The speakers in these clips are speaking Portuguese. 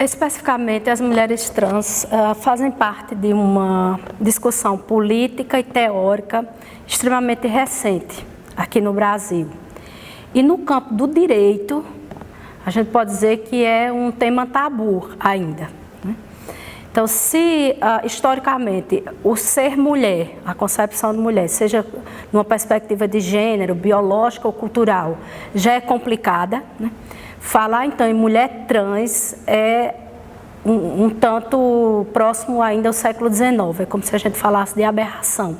Especificamente, as mulheres trans fazem parte de uma discussão política e teórica extremamente recente aqui no Brasil. E no campo do direito, a gente pode dizer que é um tema tabu ainda, né? Então, se historicamente o ser mulher, a concepção de mulher, seja numa perspectiva de gênero, biológica ou cultural, já é complicada, né? Falar então em mulher trans é um tanto próximo ainda ao século XIX, é como se a gente falasse de aberração.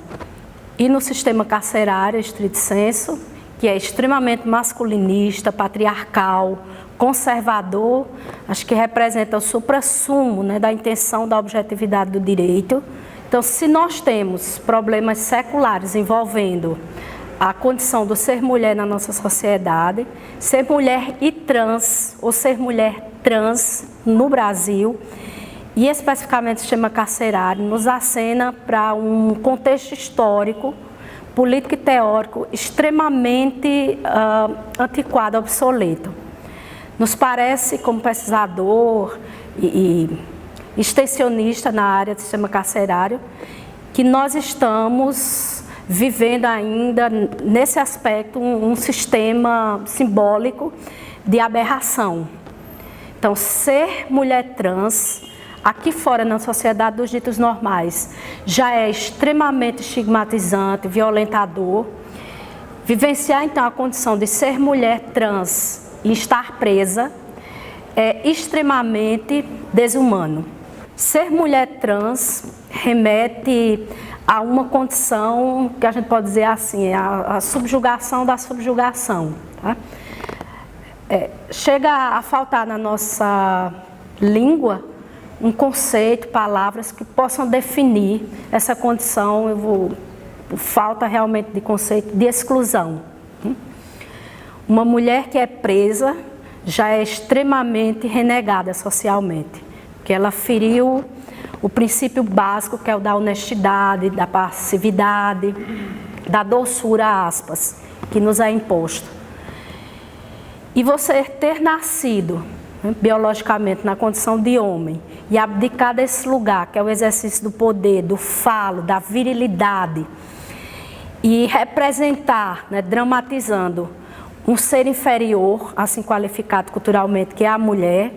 E no sistema carcerário, estrito sensu, que é extremamente masculinista, patriarcal, conservador, acho que representa o suprassumo, né, da intenção da objetividade do direito. Então, se nós temos problemas seculares envolvendo a condição do ser mulher na nossa sociedade, ser mulher e trans, ou ser mulher trans no Brasil, e especificamente o sistema carcerário, nos acena para um contexto histórico, político e teórico extremamente antiquado, obsoleto. Nos parece, como pesquisador e extensionista na área do sistema carcerário, que nós estamos vivendo ainda, nesse aspecto, um sistema simbólico de aberração. Então, ser mulher trans, aqui fora na sociedade dos ditos normais, já é extremamente estigmatizante, violentador. Vivenciar, então, a condição de ser mulher trans e estar presa é extremamente desumano. Ser mulher trans remete a uma condição que a gente pode dizer assim, a subjugação da subjugação, tá? Chega a faltar na nossa língua um conceito, palavras que possam definir essa condição, falta realmente de conceito de exclusão. Uma mulher que é presa já é extremamente renegada socialmente, porque ela feriu o princípio básico, que é o da honestidade, da passividade, da doçura, aspas, que nos é imposto. E você ter nascido, né, biologicamente na condição de homem e abdicar desse lugar, que é o exercício do poder, do falo, da virilidade, e representar, né, dramatizando um ser inferior, assim qualificado culturalmente, que é a mulher,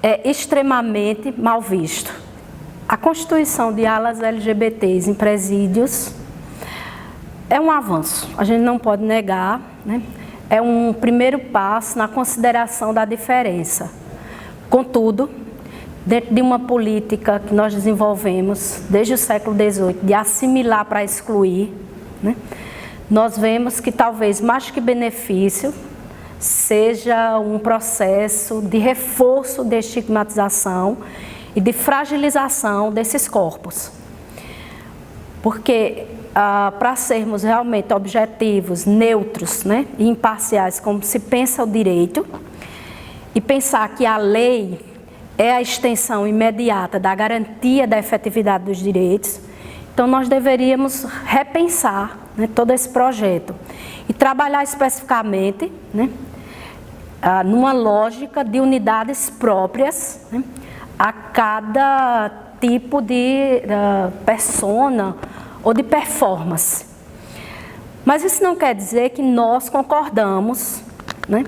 é extremamente mal visto. A constituição de alas LGBTs em presídios é um avanço, a gente não pode negar, né? É um primeiro passo na consideração da diferença. Contudo, dentro de uma política que nós desenvolvemos desde o século XVIII, de assimilar para excluir, né, nós vemos que talvez mais que benefício seja um processo de reforço de estigmatização e de fragilização desses corpos. Porque para sermos realmente objetivos, neutros, né, e imparciais, como se pensa o direito, e pensar que a lei é a extensão imediata da garantia da efetividade dos direitos, então nós deveríamos repensar, né, todo esse projeto e trabalhar especificamente, né, numa lógica de unidades próprias, né, a cada tipo de persona ou de performance. Mas isso não quer dizer que nós concordamos, né,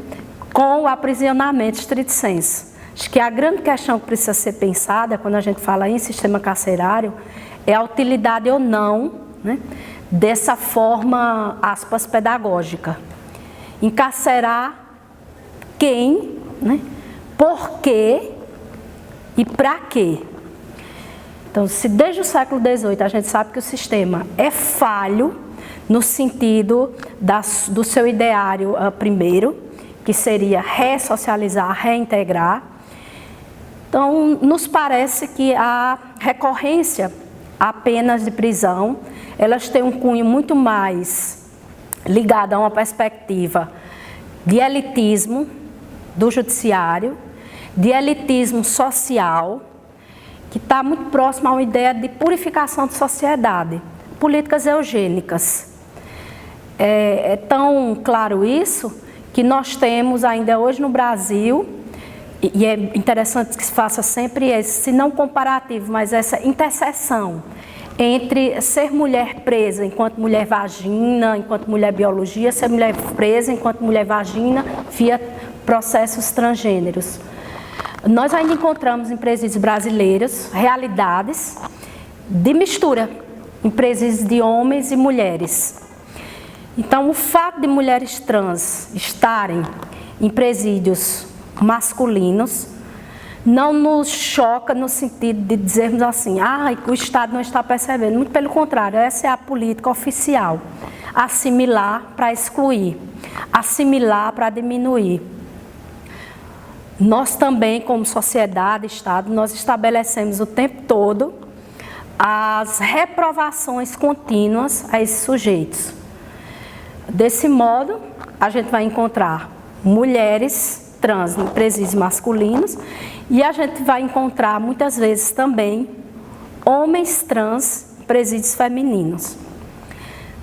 com o aprisionamento estrito sensu. Acho que a grande questão que precisa ser pensada quando a gente fala em sistema carcerário é a utilidade ou não, né, dessa forma, aspas, pedagógica. Encarcerar quem, né, por quê e para quê. Então, se desde o século XVIII a gente sabe que o sistema é falho no sentido do seu ideário primeiro, que seria ressocializar, reintegrar, então nos parece que a recorrência a penas de prisão, elas têm um cunho muito mais ligado a uma perspectiva de elitismo do judiciário, de elitismo social, que está muito próximo a uma ideia de purificação de sociedade, políticas eugênicas. É tão claro isso que nós temos ainda hoje no Brasil E é interessante que se faça sempre esse, se não comparativo, mas essa interseção entre ser mulher presa enquanto mulher vagina, enquanto mulher biologia, ser mulher presa enquanto mulher vagina via processos transgêneros. Nós ainda encontramos em presídios brasileiros realidades de mistura em presídios de homens e mulheres. Então, o fato de mulheres trans estarem em presídios masculinos não nos choca no sentido de dizermos assim, o Estado não está percebendo. Muito pelo contrário, essa é a política oficial. Assimilar para excluir, assimilar para diminuir. Nós também, como sociedade, Estado, nós estabelecemos o tempo todo as reprovações contínuas a esses sujeitos. Desse modo, a gente vai encontrar mulheres trans em presídios masculinos e a gente vai encontrar muitas vezes também homens trans em presídios femininos.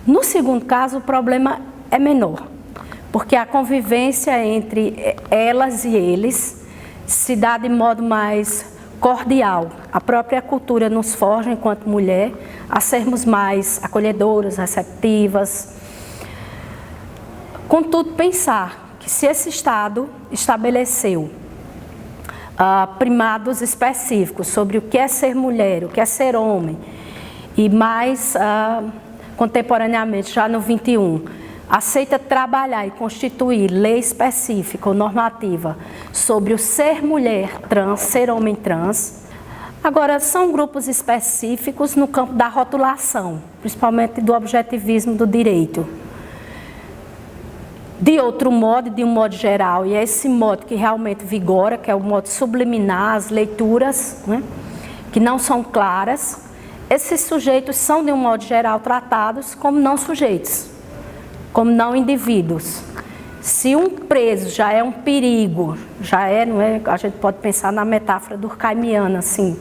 No segundo caso, o problema é menor, porque a convivência entre elas e eles se dá de modo mais cordial. A própria cultura nos forja, enquanto mulher, a sermos mais acolhedoras, receptivas. Contudo, pensar que se esse Estado estabeleceu primados específicos sobre o que é ser mulher, o que é ser homem, e mais contemporaneamente, já no 21, aceita trabalhar e constituir lei específica ou normativa sobre o ser mulher trans, ser homem trans. Agora, são grupos específicos no campo da rotulação, principalmente do objetivismo do direito. De outro modo, de um modo geral, e é esse modo que realmente vigora, que é o modo subliminar, as leituras, né, que não são claras, esses sujeitos são, de um modo geral, tratados como não sujeitos, como não indivíduos. Se um preso já é um perigo, já é, não é, a gente pode pensar na metáfora durkheimiana, assim,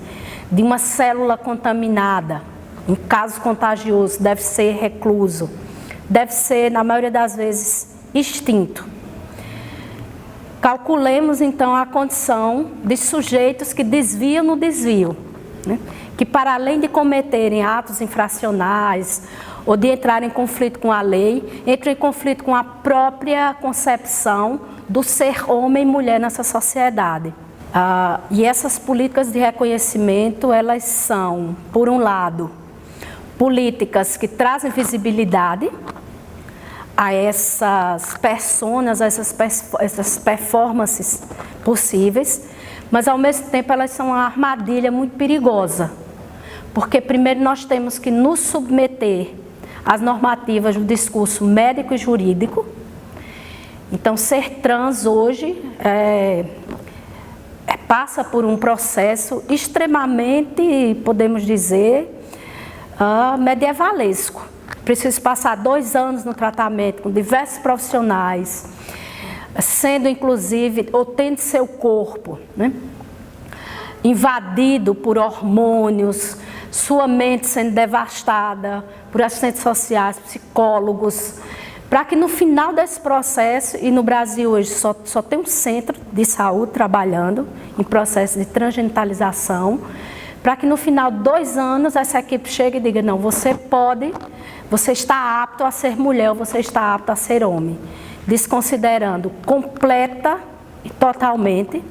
de uma célula contaminada, em caso contagioso, deve ser recluso, deve ser, na maioria das vezes, extinto. Calculemos, então, a condição de sujeitos que desviam no desvio, né? Que, para além de cometerem atos infracionais ou de entrar em conflito com a lei, entram em conflito com a própria concepção do ser homem e mulher nessa sociedade. E essas políticas de reconhecimento, elas são, por um lado, políticas que trazem visibilidade a essas personas, a essas performances possíveis, mas ao mesmo tempo elas são uma armadilha muito perigosa, porque primeiro nós temos que nos submeter às normativas do discurso médico e jurídico. Então, ser trans hoje passa por um processo extremamente, podemos dizer, medievalesco. Preciso passar 2 anos no tratamento com diversos profissionais, sendo inclusive, ou tendo seu corpo, né, invadido por hormônios, sua mente sendo devastada por assistentes sociais, psicólogos, para que no final desse processo, e no Brasil hoje só tem um centro de saúde trabalhando em processo de transgenitalização, para que no final de 2 anos essa equipe chegue e diga, não, você está apto a ser mulher, ou você está apto a ser homem, desconsiderando completa e totalmente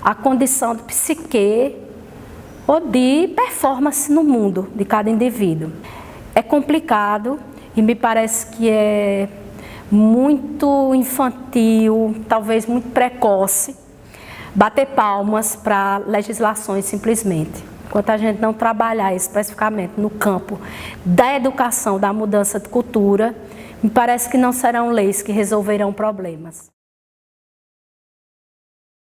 a condição de psique ou de performance no mundo de cada indivíduo. É complicado e me parece que é muito infantil, talvez muito precoce, bater palmas para legislações simplesmente. Enquanto a gente não trabalhar especificamente no campo da educação, da mudança de cultura, me parece que não serão leis que resolverão problemas.